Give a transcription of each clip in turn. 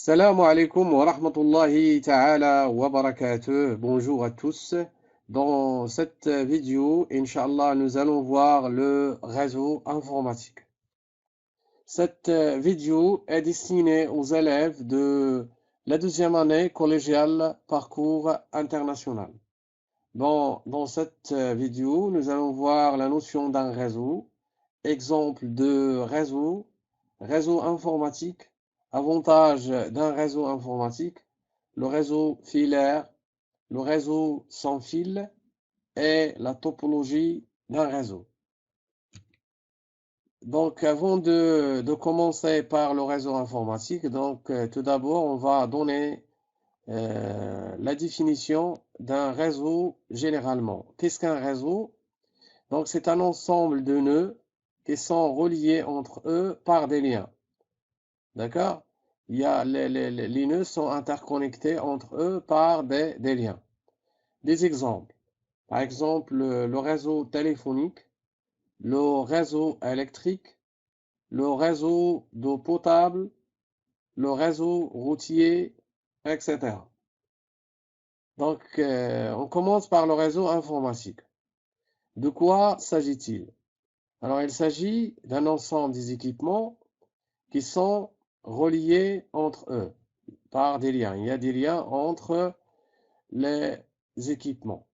Salam alaikum wa rahmatullahi ta'ala wa barakatuh. Bonjour à tous. Dans cette vidéo, Inch'Allah, nous allons voir le réseau informatique. Cette vidéo est destinée aux élèves de la deuxième année collégiale parcours international. Dans cette vidéo, nous allons voir la notion d'un réseau, exemple de réseau informatique, avantage d'un réseau informatique, le réseau filaire, le réseau sans fil et la topologie d'un réseau. Donc, avant de commencer par le réseau informatique, tout d'abord, on va donner la définition d'un réseau généralement. Qu'est-ce qu'un réseau? Donc, c'est un ensemble de nœuds qui sont reliés entre eux par des liens. D'accord? Les nœuds sont interconnectés entre eux par des liens. Des exemples. Par exemple, le réseau téléphonique, le réseau électrique, le réseau d'eau potable, le réseau routier, etc. Donc, on commence par le réseau informatique. De quoi s'agit-il? Alors, il s'agit d'un ensemble des équipements qui sont reliés entre eux par des liens. Il y a des liens entre les équipements.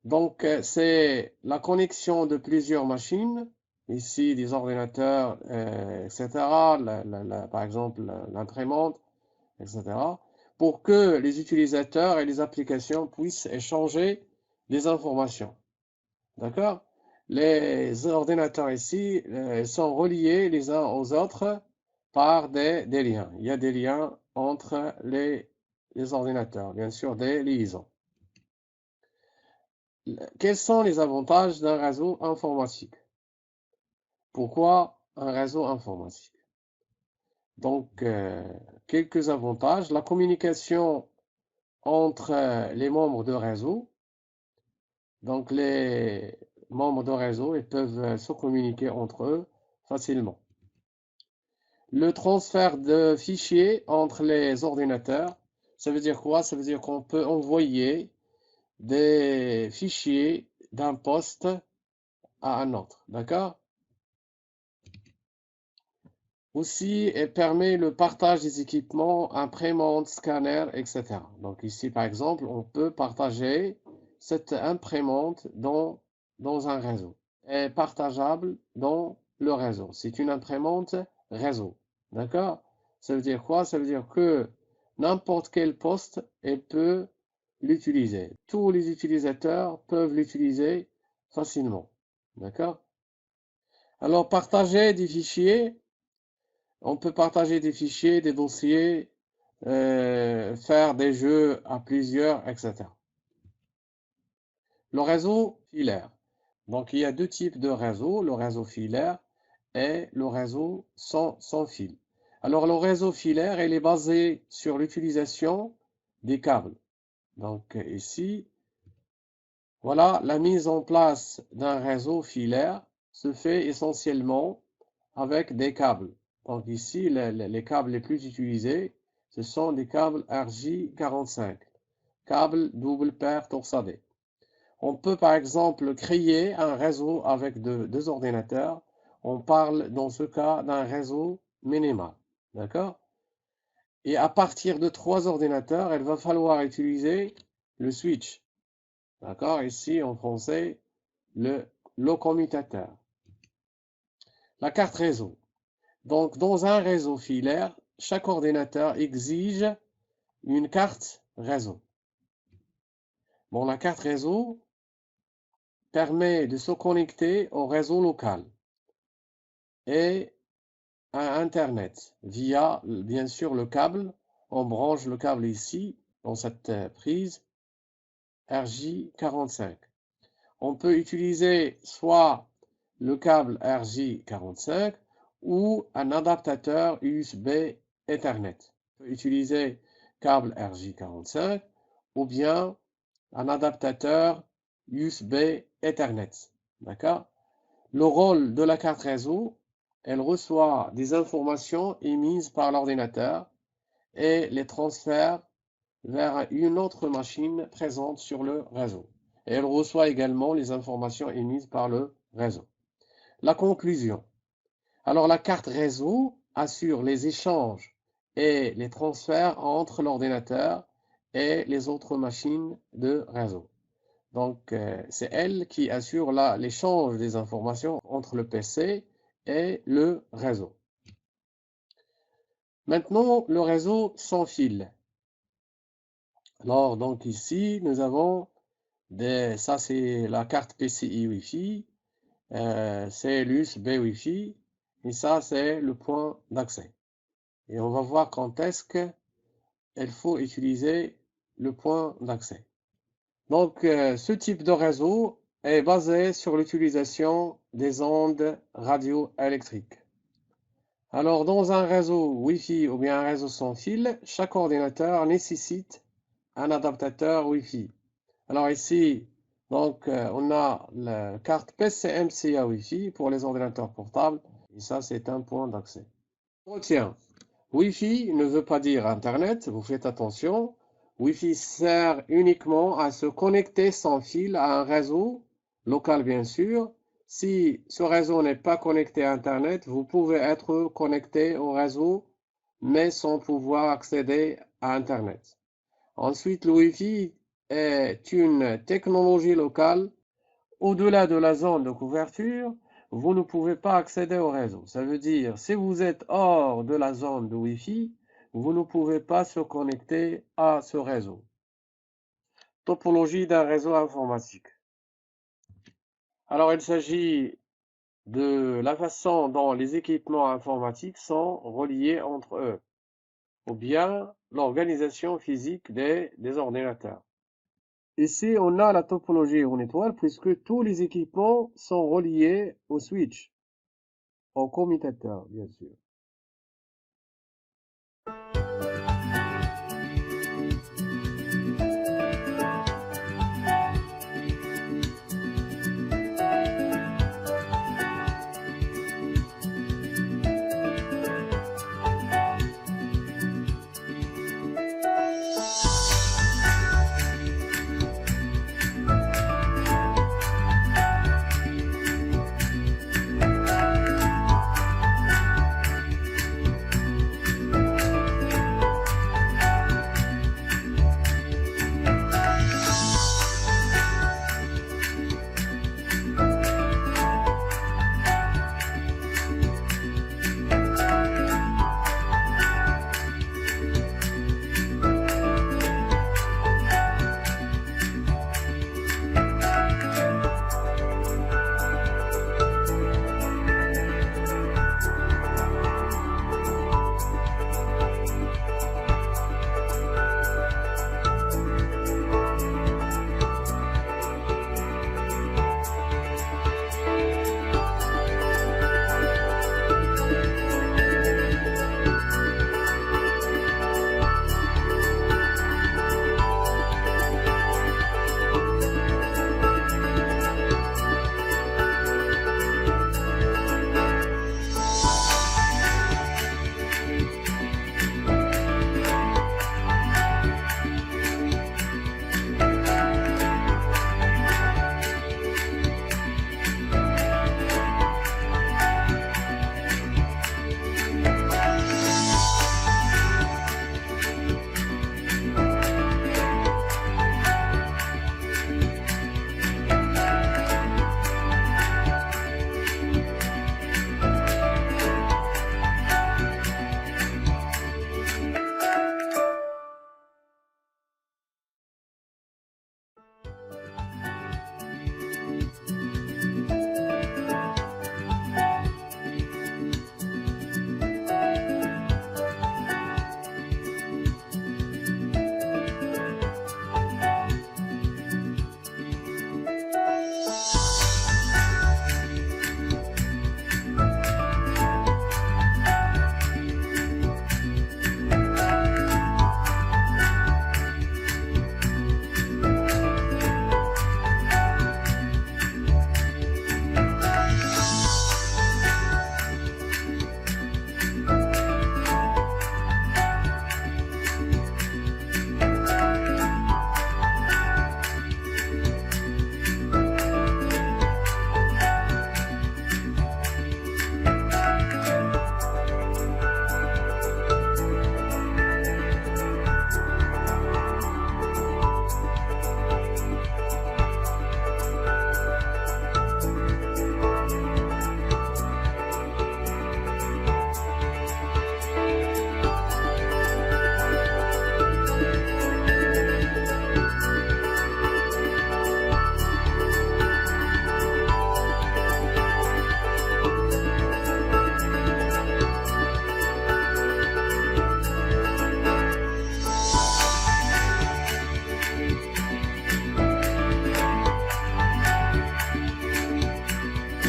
Donc, c'est la connexion de plusieurs machines, ici des ordinateurs, etc., par exemple l'imprimante, etc., pour que les utilisateurs et les applications puissent échanger des informations. D'accord? Les ordinateurs ici sont reliés les uns aux autres par des liens. Il y a des liens entre les ordinateurs, bien sûr, des liaisons. Quels sont les avantages d'un réseau informatique? Pourquoi un réseau informatique? Donc, quelques avantages. La communication entre les membres de réseau. Donc, les membres de réseau ils peuvent se communiquer entre eux facilement. Le transfert de fichiers entre les ordinateurs, ça veut dire quoi? Ça veut dire qu'on peut envoyer des fichiers d'un poste à un autre, d'accord? Aussi, elle permet le partage des équipements, imprimantes, scanners, etc. Donc ici, par exemple, on peut partager cette imprimante dans un réseau. Elle est partageable dans le réseau. C'est une imprimante réseau. D'accord? Ça veut dire quoi? Ça veut dire que n'importe quel poste, elle peut l'utiliser. Tous les utilisateurs peuvent l'utiliser facilement. D'accord? Alors, partager des fichiers. On peut partager des fichiers, des dossiers, faire des jeux à plusieurs, etc. Le réseau filaire. Donc, il y a deux types de réseaux, le réseau filaire et le réseau sans fil. Alors, le réseau filaire, il est basé sur l'utilisation des câbles. Donc, ici, voilà, la mise en place d'un réseau filaire se fait essentiellement avec des câbles. Donc ici, les câbles les plus utilisés, ce sont les câbles RJ45, câbles double paire torsadés. On peut par exemple créer un réseau avec deux ordinateurs. On parle dans ce cas d'un réseau minimal. D'accord? Et à partir de 3 ordinateurs, il va falloir utiliser le switch. D'accord? Ici en français, le commutateur. La carte réseau. Donc, dans un réseau filaire, chaque ordinateur exige une carte réseau. Bon, la carte réseau permet de se connecter au réseau local et à Internet via, bien sûr, le câble. On branche le câble ici, dans cette prise RJ45. On peut utiliser soit le câble RJ45 ou un adaptateur USB Ethernet. On peut utiliser câble RJ45 ou bien un adaptateur USB Ethernet. D'accord? Le rôle de la carte réseau, elle reçoit des informations émises par l'ordinateur et les transfère vers une autre machine présente sur le réseau. Et elle reçoit également les informations émises par le réseau. La conclusion. Alors, la carte réseau assure les échanges et les transferts entre l'ordinateur et les autres machines de réseau. Donc, c'est elle qui assure l'échange des informations entre le PC et le réseau. Maintenant, le réseau sans fil. Alors, donc ici, nous avons ça c'est la carte PCI Wi-Fi, c'est l'USB Wi-Fi, et ça c'est le point d'accès. Et on va voir quand est-ce qu'il faut utiliser le point d'accès. Donc, ce type de réseau est basé sur l'utilisation des ondes radioélectriques. Alors, dans un réseau Wi-Fi ou bien un réseau sans fil, chaque ordinateur nécessite un adaptateur Wi-Fi. Alors ici, donc, on a la carte PCMCIA Wi-Fi pour les ordinateurs portables. Et ça, c'est un point d'accès. Retiens, Wi-Fi ne veut pas dire Internet, vous faites attention. Wi-Fi sert uniquement à se connecter sans fil à un réseau local, bien sûr. Si ce réseau n'est pas connecté à Internet, vous pouvez être connecté au réseau, mais sans pouvoir accéder à Internet. Ensuite, le Wi-Fi est une technologie locale. Au-delà de la zone de couverture, vous ne pouvez pas accéder au réseau. Ça veut dire, si vous êtes hors de la zone de Wi-Fi, vous ne pouvez pas se connecter à ce réseau. Topologie d'un réseau informatique. Alors, il s'agit de la façon dont les équipements informatiques sont reliés entre eux, ou bien l'organisation physique des ordinateurs. Ici, on a la topologie en étoile puisque tous les équipements sont reliés au switch, au commutateur, bien sûr.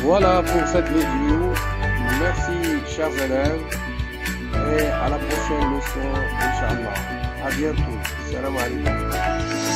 Voilà pour cette vidéo. Merci chers élèves et à la prochaine leçon, Inch'Allah. À bientôt. Salam alaikum.